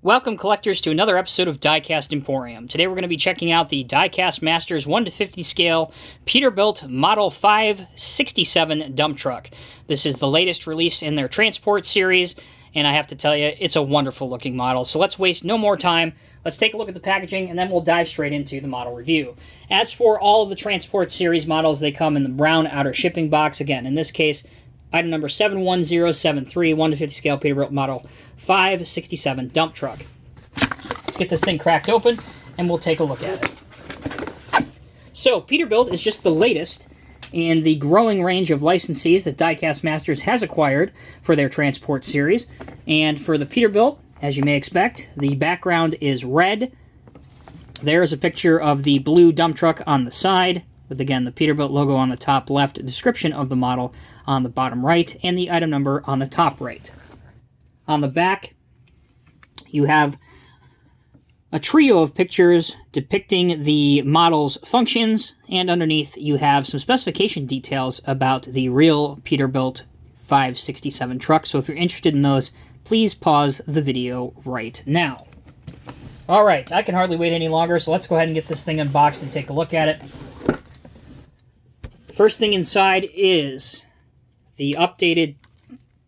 Welcome, collectors, to another episode of Diecast Emporium. Today we're going to be checking out the Diecast Masters 1/50 scale Peterbilt Model 567 dump truck. This is the latest release in their Transport series, and I have to tell you, it's a wonderful looking model. So let's waste no more time. Let's take a look at the packaging, and then we'll dive straight into the model review. As for all of the Transport series models, they come in the brown outer shipping box. Again, in this case, item number 71073, 1/50 scale Peterbilt Model 567 dump truck. Let's get this thing cracked open, and we'll take a look at it. So, Peterbilt is just the latest in the growing range of licensees that Diecast Masters has acquired for their Transport series. And for the Peterbilt, as you may expect, the background is red. There's a picture of the blue dump truck on the side, with again the Peterbilt logo on the top left, a description of the model on the bottom right, and the item number on the top right. On the back, you have a trio of pictures depicting the model's functions, and underneath you have some specification details about the real Peterbilt 567 truck. So if you're interested in those, please pause the video right now. Alright, I can hardly wait any longer, so let's go ahead and get this thing unboxed and take a look at it. First thing inside is the updated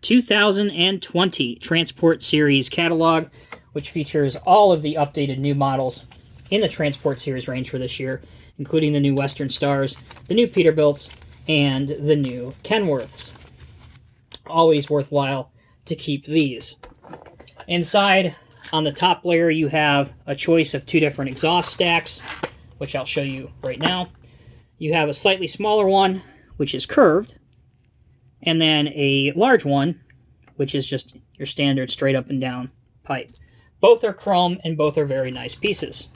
2020 Transport Series catalog, which features all of the updated new models in the Transport Series range for this year, including the new Western Stars, the new Peterbilts, and the new Kenworths. Always worthwhile to keep these. Inside, on the top layer, you have a choice of two different exhaust stacks, which I'll show you right now. You have a slightly smaller one, which is curved, and then a large one, which is just your standard straight up and down pipe. Both are chrome, and both are very nice pieces.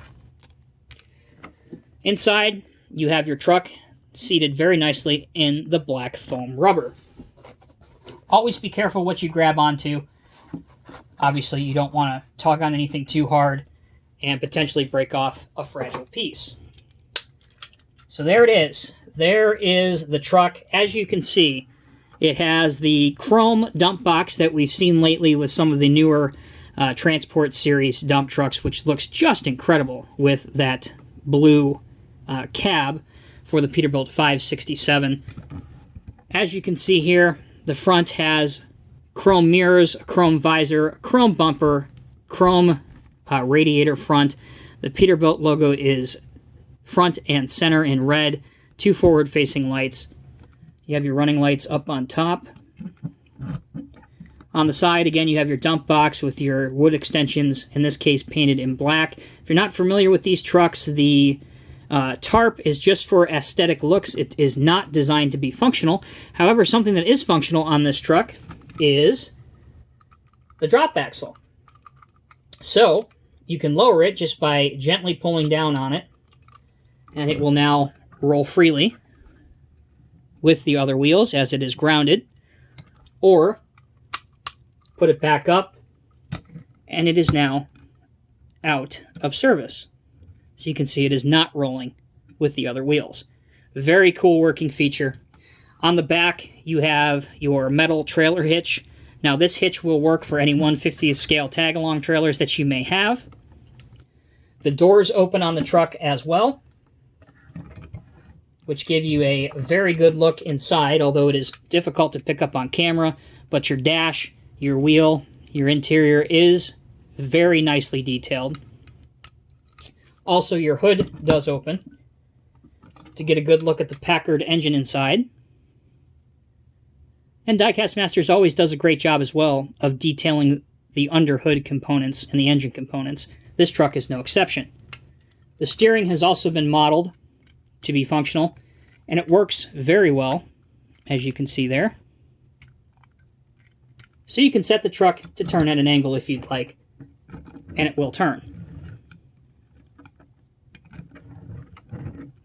Inside, you have your truck seated very nicely in the black foam rubber. Always be careful what you grab onto. Obviously, you don't want to tug on anything too hard and potentially break off a fragile piece. So there it is. There is the truck. As you can see, it has the chrome dump box that we've seen lately with some of the newer Transport Series dump trucks, which looks just incredible with that blue cab for the Peterbilt 567. As you can see here, the front has chrome mirrors, a chrome visor, a chrome bumper, chrome radiator front. The Peterbilt logo is front and center in red, two forward-facing lights. You have your running lights up on top. On the side, again, you have your dump box with your wood extensions, in this case painted in black. If you're not familiar with these trucks, the tarp is just for aesthetic looks. It is not designed to be functional. However, something that is functional on this truck is the drop axle. So, you can lower it just by gently pulling down on it, and it will now roll freely with the other wheels as it is grounded, or put it back up and it is now out of service. So you can see it is not rolling with the other wheels. Very cool working feature. On the back you have your metal trailer hitch. Now this hitch will work for any 1/50th scale tag-along trailers that you may have. The doors open on the truck as well, which give you a very good look inside, although it is difficult to pick up on camera. But your dash, your wheel, your interior is very nicely detailed. Also, your hood does open to get a good look at the Packard engine inside. And Diecast Masters always does a great job as well of detailing the underhood components and the engine components. This truck is no exception. The steering has also been modeled to be functional, and it works very well, as you can see there. So you can set the truck to turn at an angle if you'd like, and it will turn.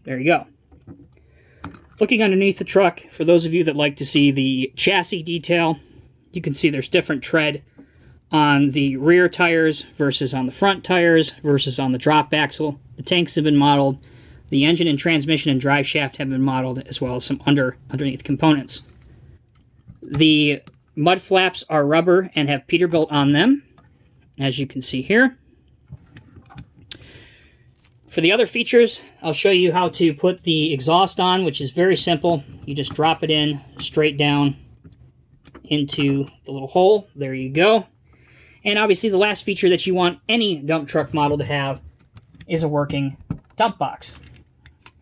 There you go. Looking underneath the truck, for those of you that like to see the chassis detail, you can see there's different tread on the rear tires versus on the front tires versus on the drop axle. The tanks have been modeled. The engine and transmission and drive shaft have been modeled, as well as some underneath components. The mud flaps are rubber and have Peterbilt on them. as you can see here. For the other features, I'll show you how to put the exhaust on, which is very simple. You just drop it in straight down into the little hole. There you go. And obviously the last feature that you want any dump truck model to have is a working dump box.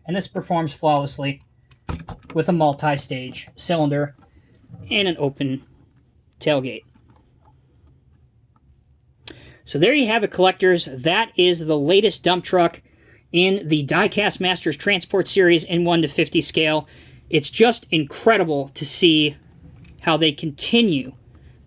And this performs flawlessly with a multi-stage cylinder and an open tailgate. So there you have it, collectors. That is the latest dump truck in the Diecast Masters Transport Series in 1 to 50 scale. It's just incredible to see how they continue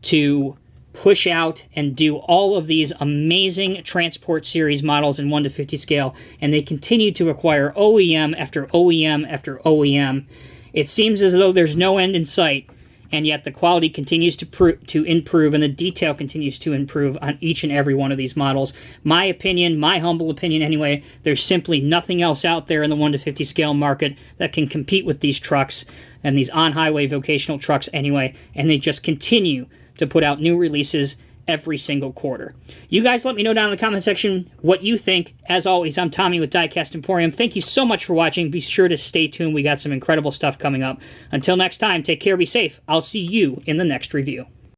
to push out and do all of these amazing Transport Series models in 1 to 50 scale, and they continue to acquire OEM after OEM after OEM. It seems as though there's no end in sight, and yet the quality continues to improve, and the detail continues to improve on each and every one of these models. My opinion, my humble opinion anyway, there's simply nothing else out there in the 1 to 50 scale market that can compete with these trucks and these on-highway vocational trucks anyway, and they just continue to put out new releases every single quarter. You guys let me know down in the comment section what you think. As always, I'm Tommy with Diecast Emporium. Thank you so much for watching. Be sure to stay tuned. We got some incredible stuff coming up. Until next time, take care, be safe. I'll see you in the next review.